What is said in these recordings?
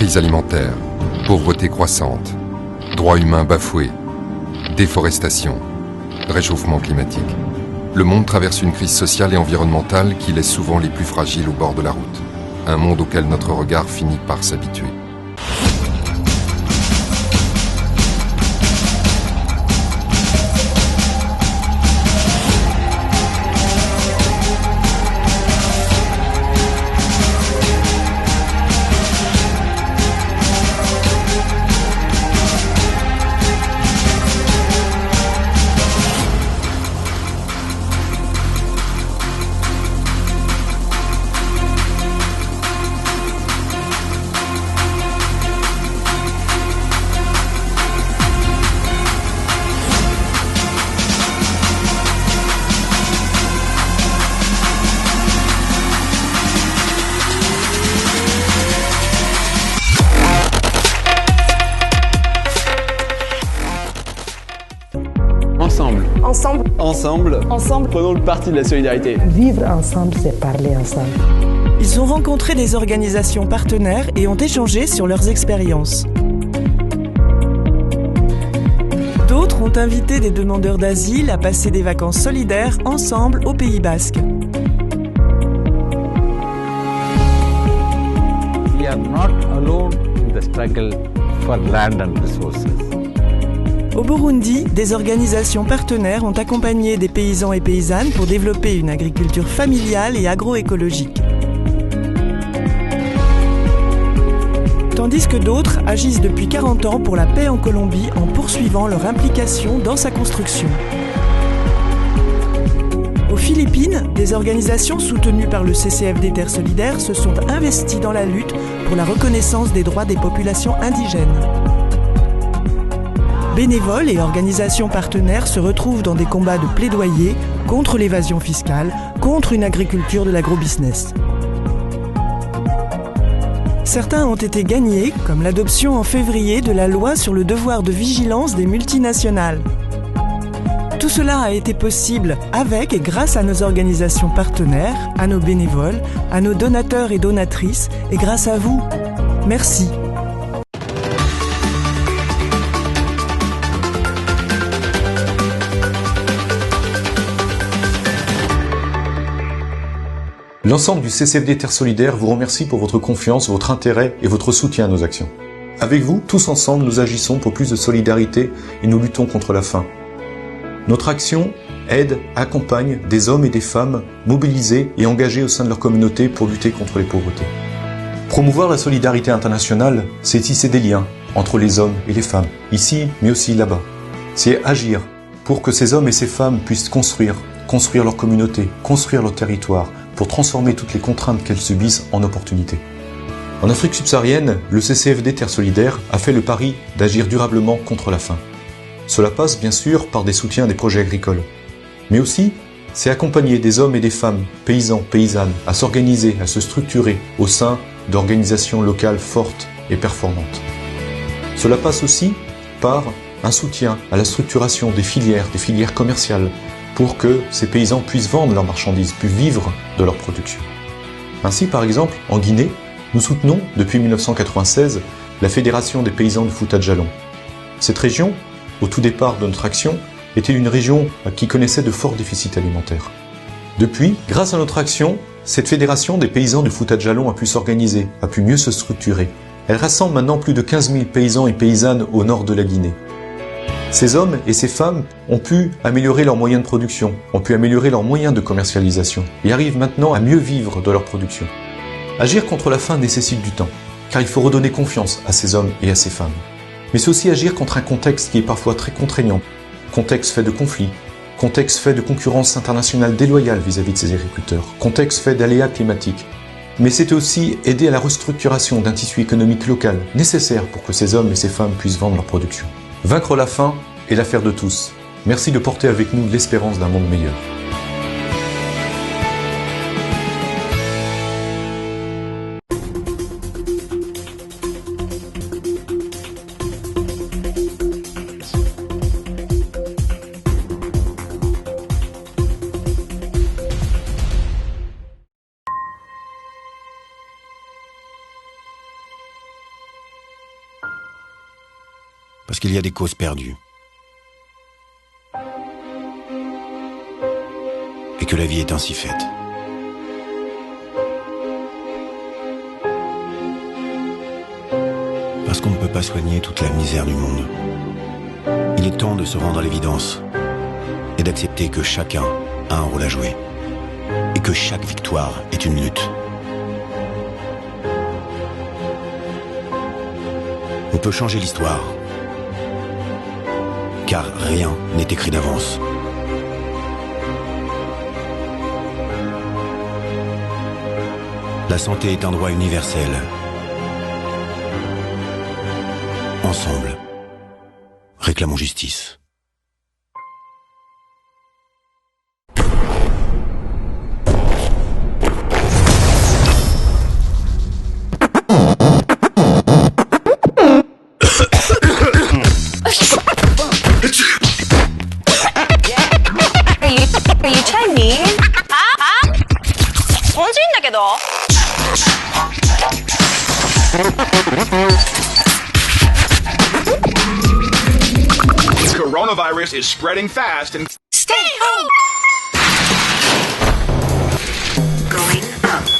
crise alimentaire, pauvreté croissante, droits humains bafoués, déforestation, réchauffement climatique. Le monde traverse une crise sociale et environnementale qui laisse souvent les plus fragiles au bord de la route. Un monde auquel notre regard finit par s'habituer. Ensemble, prenons le parti de la solidarité. Vivre ensemble, c'est parler ensemble. Ils ont rencontré des organisations partenaires et ont échangé sur leurs expériences. D'autres ont invité des demandeurs d'asile à passer des vacances solidaires ensemble au Pays Basque. We are not alone in the struggle for land and resources. Au Burundi, des organisations partenaires ont accompagné des paysans et paysannes pour développer une agriculture familiale et agroécologique. Tandis que d'autres agissent depuis 40 ans pour la paix en Colombie en poursuivant leur implication dans sa construction. Aux Philippines, des organisations soutenues par le CCFD Terre Solidaire se sont investies dans la lutte pour la reconnaissance des droits des populations indigènes. Bénévoles et organisations partenaires se retrouvent dans des combats de plaidoyer contre l'évasion fiscale, contre une agriculture de l'agrobusiness. Certains ont été gagnés, comme l'adoption en février de la loi sur le devoir de vigilance des multinationales. Tout cela a été possible avec et grâce à nos organisations partenaires, à nos bénévoles, à nos donateurs et donatrices, et grâce à vous. Merci. L'ensemble du CCFD Terre Solidaire vous remercie pour votre confiance, votre intérêt et votre soutien à nos actions. Avec vous, tous ensemble, nous agissons pour plus de solidarité et nous luttons contre la faim. Notre action aide, accompagne des hommes et des femmes mobilisés et engagés au sein de leur communauté pour lutter contre les pauvretés. Promouvoir la solidarité internationale, c'est tisser des liens entre les hommes et les femmes, ici mais aussi là-bas. C'est agir pour que ces hommes et ces femmes puissent construire leur communauté, construire leur territoire, pour transformer toutes les contraintes qu'elles subissent en opportunités. En Afrique subsaharienne, le CCFD Terre Solidaire a fait le pari d'agir durablement contre la faim. Cela passe bien sûr par des soutiens à des projets agricoles, mais aussi c'est accompagner des hommes et des femmes, paysans, paysannes, à s'organiser, à se structurer au sein d'organisations locales fortes et performantes. Cela passe aussi par un soutien à la structuration des filières commerciales, pour que ces paysans puissent vendre leurs marchandises, puissent vivre de leur production. Ainsi, par exemple, en Guinée, nous soutenons, depuis 1996, la Fédération des paysans du Fouta-Djallon. Cette région, au tout départ de notre action, était une région qui connaissait de forts déficits alimentaires. Depuis, grâce à notre action, cette Fédération des paysans du Fouta-Djallon a pu s'organiser, a pu mieux se structurer. Elle rassemble maintenant plus de 15 000 paysans et paysannes au nord de la Guinée. Ces hommes et ces femmes ont pu améliorer leurs moyens de production, ont pu améliorer leurs moyens de commercialisation et arrivent maintenant à mieux vivre de leur production. Agir contre la faim nécessite du temps, car il faut redonner confiance à ces hommes et à ces femmes. Mais c'est aussi agir contre un contexte qui est parfois très contraignant, contexte fait de conflits, contexte fait de concurrence internationale déloyale vis-à-vis de ces agriculteurs, contexte fait d'aléas climatiques. Mais c'est aussi aider à la restructuration d'un tissu économique local nécessaire pour que ces hommes et ces femmes puissent vendre leur production. Vaincre la faim est l'affaire de tous. Merci de porter avec nous l'espérance d'un monde meilleur. parce qu'il y a des causes perdues. Et que la vie est ainsi faite. Parce qu'on ne peut pas soigner toute la misère du monde. Il est temps de se rendre à l'évidence et d'accepter que chacun a un rôle à jouer et que chaque victoire est une lutte. On peut changer l'histoire, car rien n'est écrit d'avance. La santé est un droit universel. Ensemble, réclamons justice. Are you Chinese? Coronavirus is spreading fast and Stay home! Going up.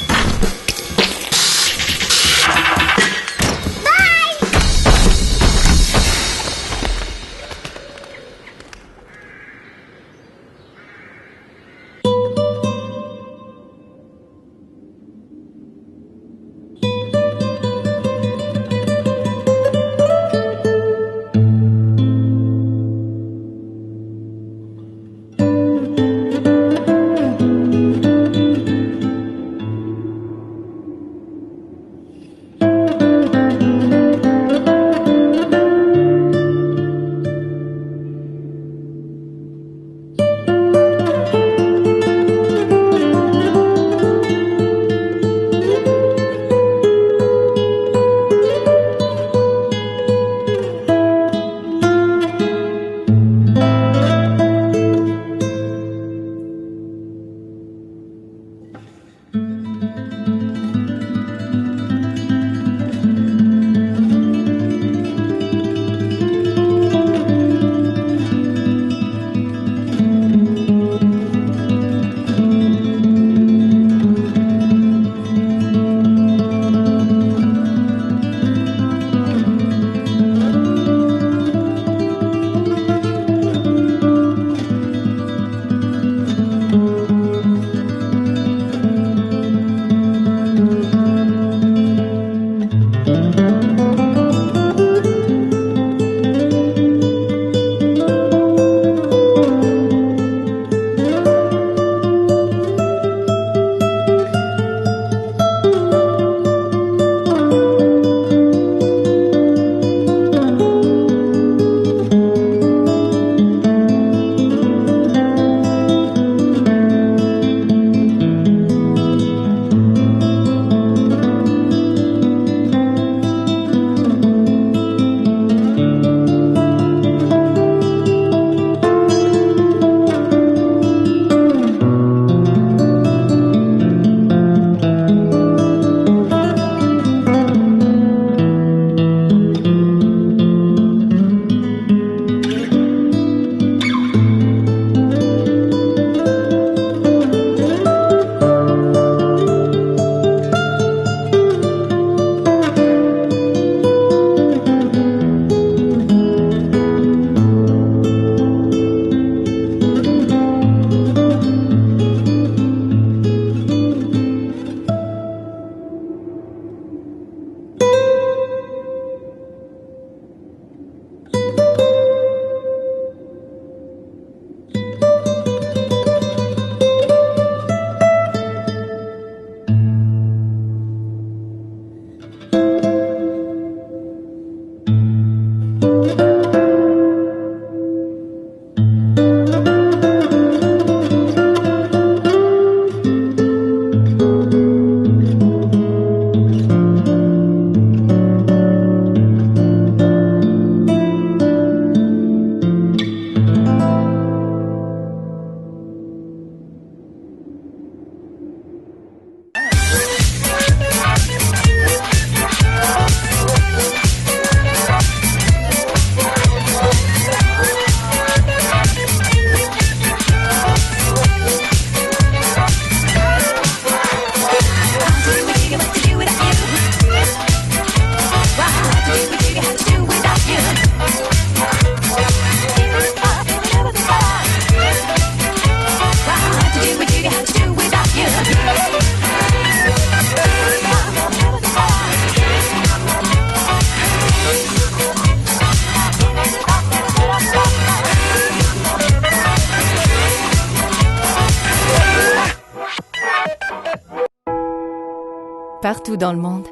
Partout dans le monde,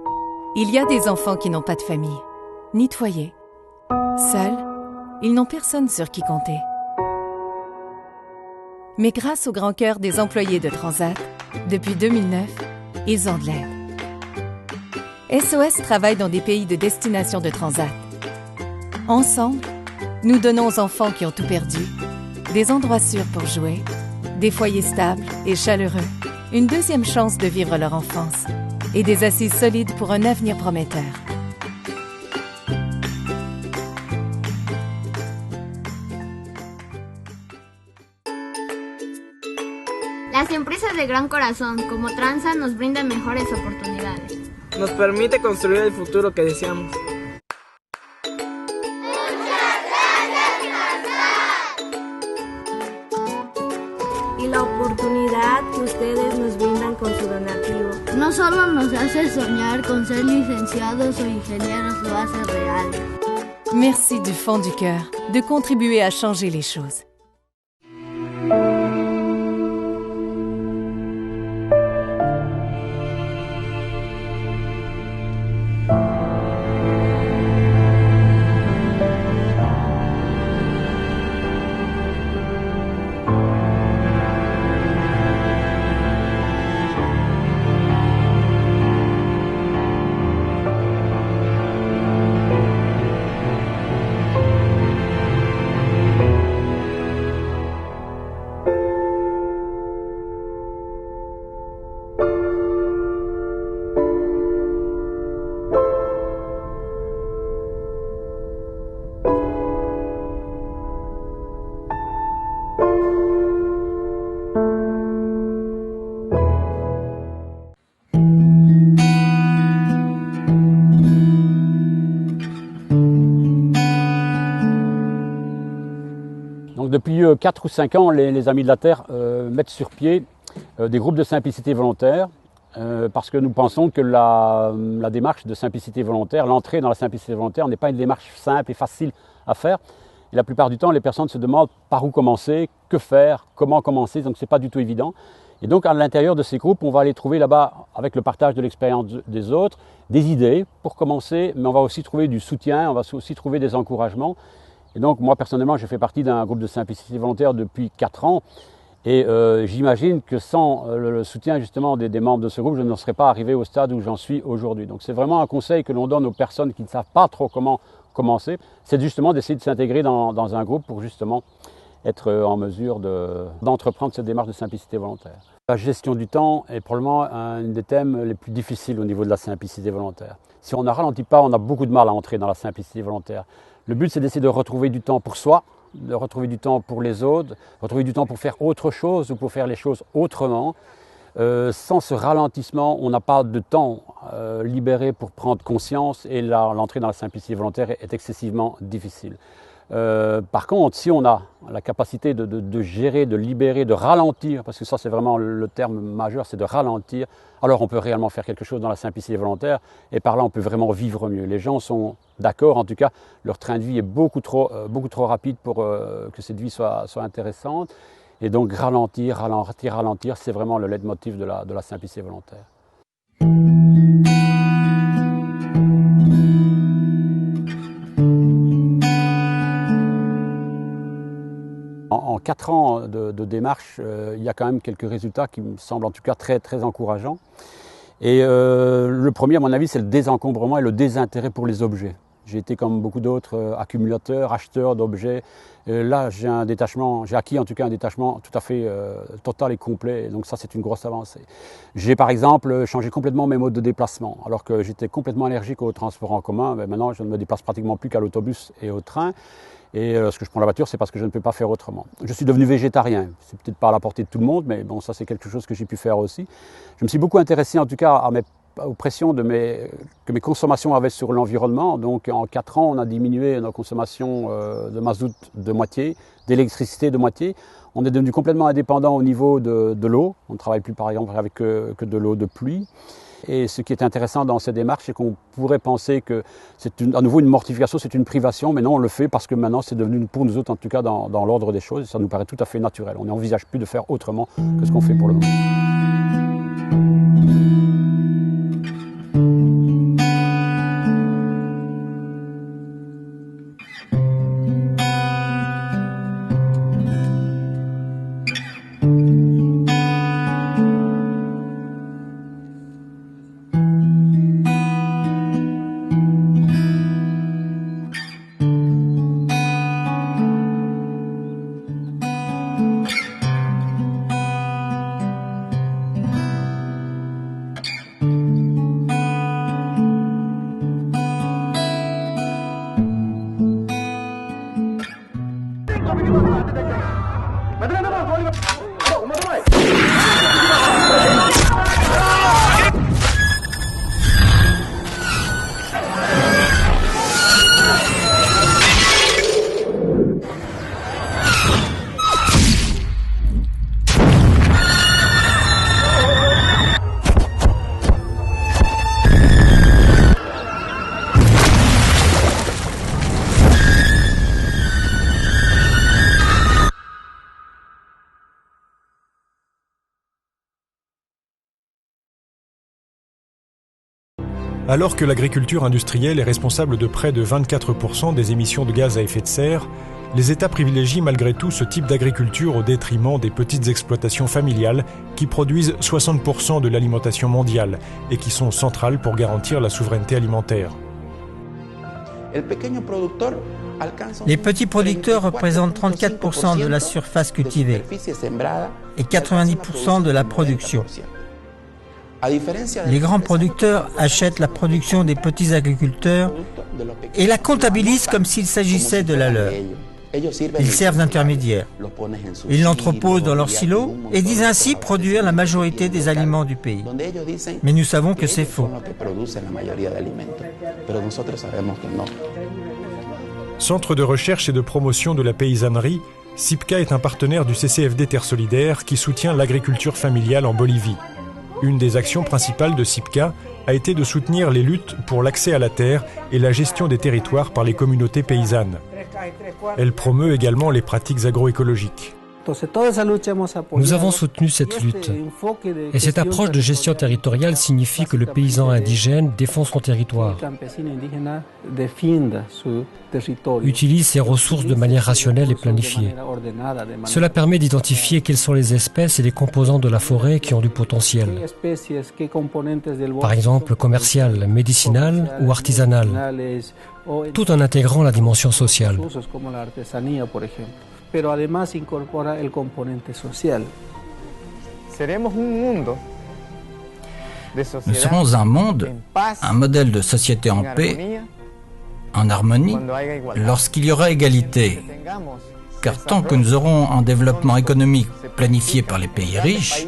il y a des enfants qui n'ont pas de famille, ni de foyer. Seuls, ils n'ont personne sur qui compter. Mais grâce au grand cœur des employés de Transat, depuis 2009, ils ont de l'aide. SOS travaille dans des pays de destination de Transat. Ensemble, nous donnons aux enfants qui ont tout perdu des endroits sûrs pour jouer, des foyers stables et chaleureux, une deuxième chance de vivre leur enfance et des assises solides pour un avenir prometteur. Las empresas de gran corazón como Transat nos brindan mejores oportunidades. Nos permite construir el futuro que deseamos. Y la oportunidad que ustedes nos brindan con su donativo no solo nos hace soñar con ser licenciados o ingenieros, lo hace real. Merci du fond du cœur de contribuer à changer les choses. Donc depuis 4 ou 5 ans, les Amis de la Terre mettent sur pied des groupes de simplicité volontaire parce que nous pensons que la démarche de simplicité volontaire, l'entrée dans la simplicité volontaire n'est pas une démarche simple et facile à faire. Et la plupart du temps, les personnes se demandent par où commencer, que faire, comment commencer, donc ce n'est pas du tout évident. Et donc à l'intérieur de ces groupes, on va aller trouver là-bas, avec le partage de l'expérience des autres, des idées pour commencer, mais on va aussi trouver du soutien, on va aussi trouver des encouragements. Et donc moi personnellement, je fais partie d'un groupe de simplicité volontaire depuis 4 ans. Et j'imagine que sans le soutien justement des membres de ce groupe, je ne serais pas arrivé au stade où j'en suis aujourd'hui. Donc c'est vraiment un conseil que l'on donne aux personnes qui ne savent pas trop comment commencer, c'est justement d'essayer de s'intégrer dans un groupe pour justement être en mesure d'entreprendre cette démarche de simplicité volontaire. La gestion du temps est probablement un des thèmes les plus difficiles au niveau de la simplicité volontaire. Si on ne ralentit pas, on a beaucoup de mal à entrer dans la simplicité volontaire. Le but, c'est d'essayer de retrouver du temps pour soi, de retrouver du temps pour les autres, retrouver du temps pour faire autre chose ou pour faire les choses autrement. Sans ce ralentissement, on n'a pas de temps libéré pour prendre conscience et l'entrée dans la simplicité volontaire est excessivement difficile. Par contre, si on a la capacité de gérer, de libérer, de ralentir, parce que ça c'est vraiment le terme majeur, c'est de ralentir, alors on peut réellement faire quelque chose dans la simplicité volontaire et par là on peut vraiment vivre mieux. Les gens sont d'accord, en tout cas leur train de vie est beaucoup trop rapide pour que cette vie soit intéressante. Et donc ralentir, c'est vraiment le leitmotiv de la simplicité volontaire. En 4 ans de démarche, il y a quand même quelques résultats qui me semblent en tout cas très, très encourageants. Et le premier, à mon avis, c'est le désencombrement et le désintérêt pour les objets. J'ai été comme beaucoup d'autres accumulateurs, acheteurs d'objets. Là, j'ai acquis en tout cas un détachement tout à fait total et complet. Et donc ça, c'est une grosse avancée. J'ai par exemple changé complètement mes modes de déplacement. Alors que j'étais complètement allergique au transport en commun, mais maintenant je ne me déplace pratiquement plus qu'à l'autobus et au train. Et lorsque je prends la voiture, c'est parce que je ne peux pas faire autrement. Je suis devenu végétarien. C'est peut-être pas à la portée de tout le monde, mais bon, ça c'est quelque chose que j'ai pu faire aussi. Je me suis beaucoup intéressé en tout cas aux pressions que mes consommations avaient sur l'environnement. Donc en 4 ans, on a diminué nos consommations de mazout de moitié, d'électricité de moitié. On est devenu complètement indépendant au niveau de l'eau. On ne travaille plus par exemple avec que de l'eau de pluie. Et ce qui est intéressant dans ces démarches, c'est qu'on pourrait penser que c'est à nouveau une mortification, c'est une privation, mais non, on le fait parce que maintenant c'est devenu pour nous autres, en tout cas dans l'ordre des choses, et ça nous paraît tout à fait naturel. On n'envisage plus de faire autrement que ce qu'on fait pour le moment. Alors que l'agriculture industrielle est responsable de près de 24% des émissions de gaz à effet de serre, les États privilégient malgré tout ce type d'agriculture au détriment des petites exploitations familiales qui produisent 60% de l'alimentation mondiale et qui sont centrales pour garantir la souveraineté alimentaire. Les petits producteurs représentent 34% de la surface cultivée et 90% de la production. Les grands producteurs achètent la production des petits agriculteurs et la comptabilisent comme s'il s'agissait de la leur. Ils servent d'intermédiaires. Ils l'entreposent dans leurs silos et disent ainsi produire la majorité des aliments du pays. Mais nous savons que c'est faux. Centre de recherche et de promotion de la paysannerie, SIPCA est un partenaire du CCFD Terre Solidaire qui soutient l'agriculture familiale en Bolivie. Une des actions principales de SIPCA a été de soutenir les luttes pour l'accès à la terre et la gestion des territoires par les communautés paysannes. Elle promeut également les pratiques agroécologiques. Nous avons soutenu cette lutte. Et cette approche de gestion territoriale signifie que le paysan indigène défend son territoire, utilise ses ressources de manière rationnelle et planifiée. Cela permet d'identifier quelles sont les espèces et les composants de la forêt qui ont du potentiel. Par exemple, commercial, médicinal ou artisanal, tout en intégrant la dimension sociale. Pero además incorpora el componente social. Nous serons un monde, un modèle de société en paix, en harmonie, lorsqu'il y aura égalité. Car tant que nous aurons un développement économique planifié par les pays riches,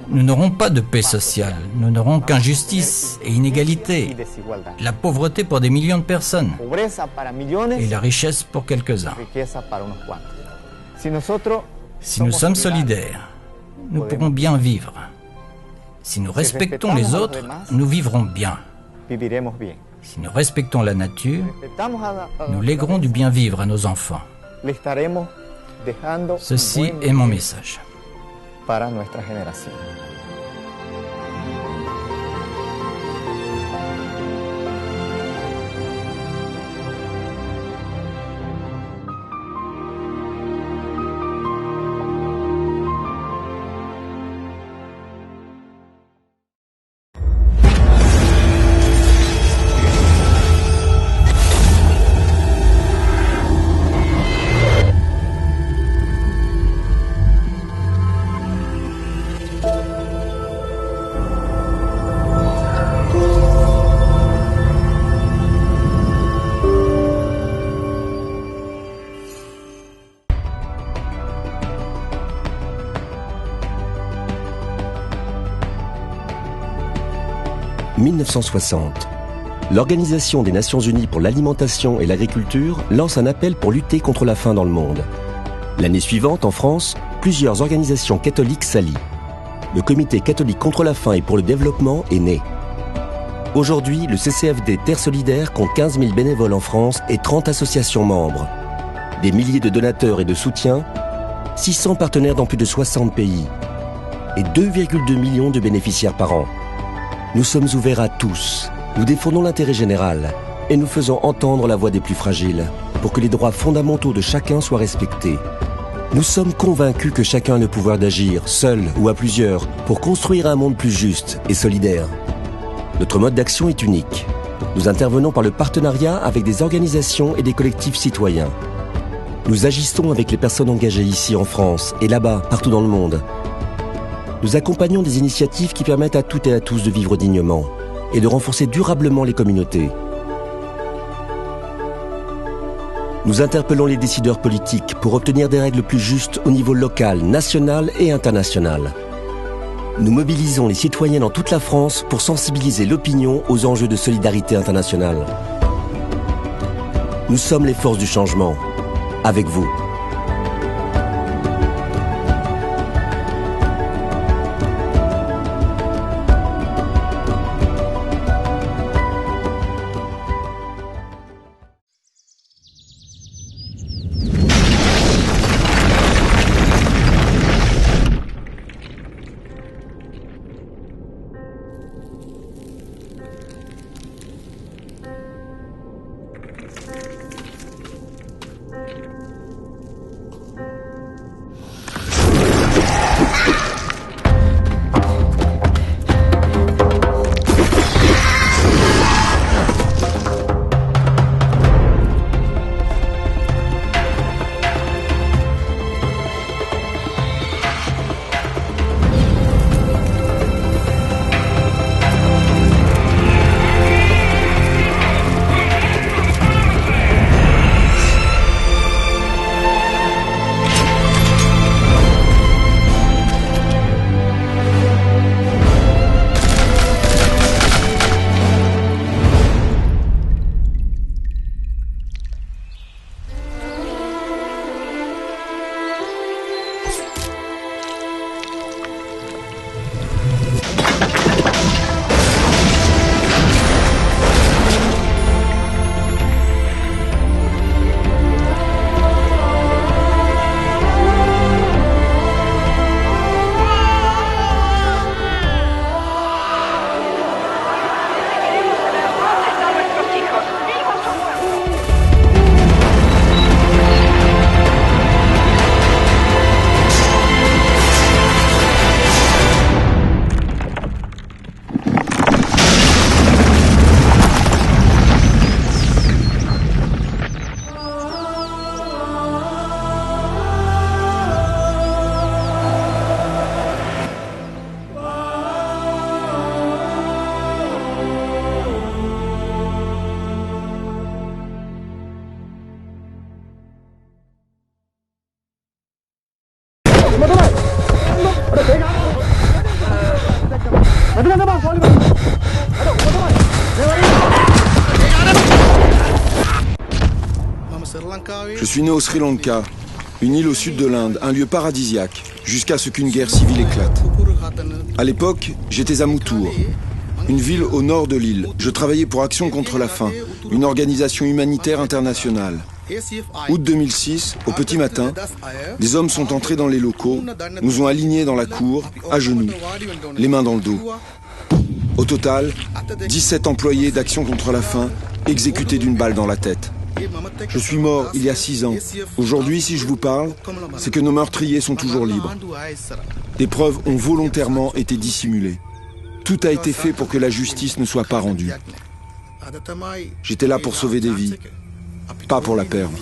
nous n'aurons pas de paix sociale, nous n'aurons qu'injustice et inégalité, la pauvreté pour des millions de personnes et la richesse pour quelques-uns. Si nous sommes solidaires, nous pourrons bien vivre. Si nous respectons les autres, nous vivrons bien. Si nous respectons la nature, nous léguerons du bien vivre à nos enfants. Ceci est mon message. Para nuestra generación. « 1960. L'Organisation des Nations Unies pour l'alimentation et l'agriculture lance un appel pour lutter contre la faim dans le monde. L'année suivante, en France, plusieurs organisations catholiques s'allient. Le Comité catholique contre la faim et pour le développement est né. Aujourd'hui, le CCFD Terre Solidaire compte 15 000 bénévoles en France et 30 associations membres. Des milliers de donateurs et de soutiens, 600 partenaires dans plus de 60 pays et 2,2 millions de bénéficiaires par an. Nous sommes ouverts à tous, nous défendons l'intérêt général et nous faisons entendre la voix des plus fragiles pour que les droits fondamentaux de chacun soient respectés. Nous sommes convaincus que chacun a le pouvoir d'agir, seul ou à plusieurs, pour construire un monde plus juste et solidaire. Notre mode d'action est unique. Nous intervenons par le partenariat avec des organisations et des collectifs citoyens. Nous agissons avec les personnes engagées ici en France et là-bas, partout dans le monde. Nous accompagnons des initiatives qui permettent à toutes et à tous de vivre dignement et de renforcer durablement les communautés. Nous interpellons les décideurs politiques pour obtenir des règles plus justes au niveau local, national et international. Nous mobilisons les citoyens dans toute la France pour sensibiliser l'opinion aux enjeux de solidarité internationale. Nous sommes les forces du changement, avec vous. Je suis né au Sri Lanka, une île au sud de l'Inde, un lieu paradisiaque, jusqu'à ce qu'une guerre civile éclate. À l'époque, j'étais à Muttur, une ville au nord de l'île. Je travaillais pour Action contre la faim, une organisation humanitaire internationale. Août 2006, au petit matin, des hommes sont entrés dans les locaux, nous ont alignés dans la cour, à genoux, les mains dans le dos. Au total, 17 employés d'Action contre la faim exécutés d'une balle dans la tête. Je suis mort il y a 6 ans. Aujourd'hui, si je vous parle, c'est que nos meurtriers sont toujours libres. Des preuves ont volontairement été dissimulées. Tout a été fait pour que la justice ne soit pas rendue. J'étais là pour sauver des vies, pas pour la perdre.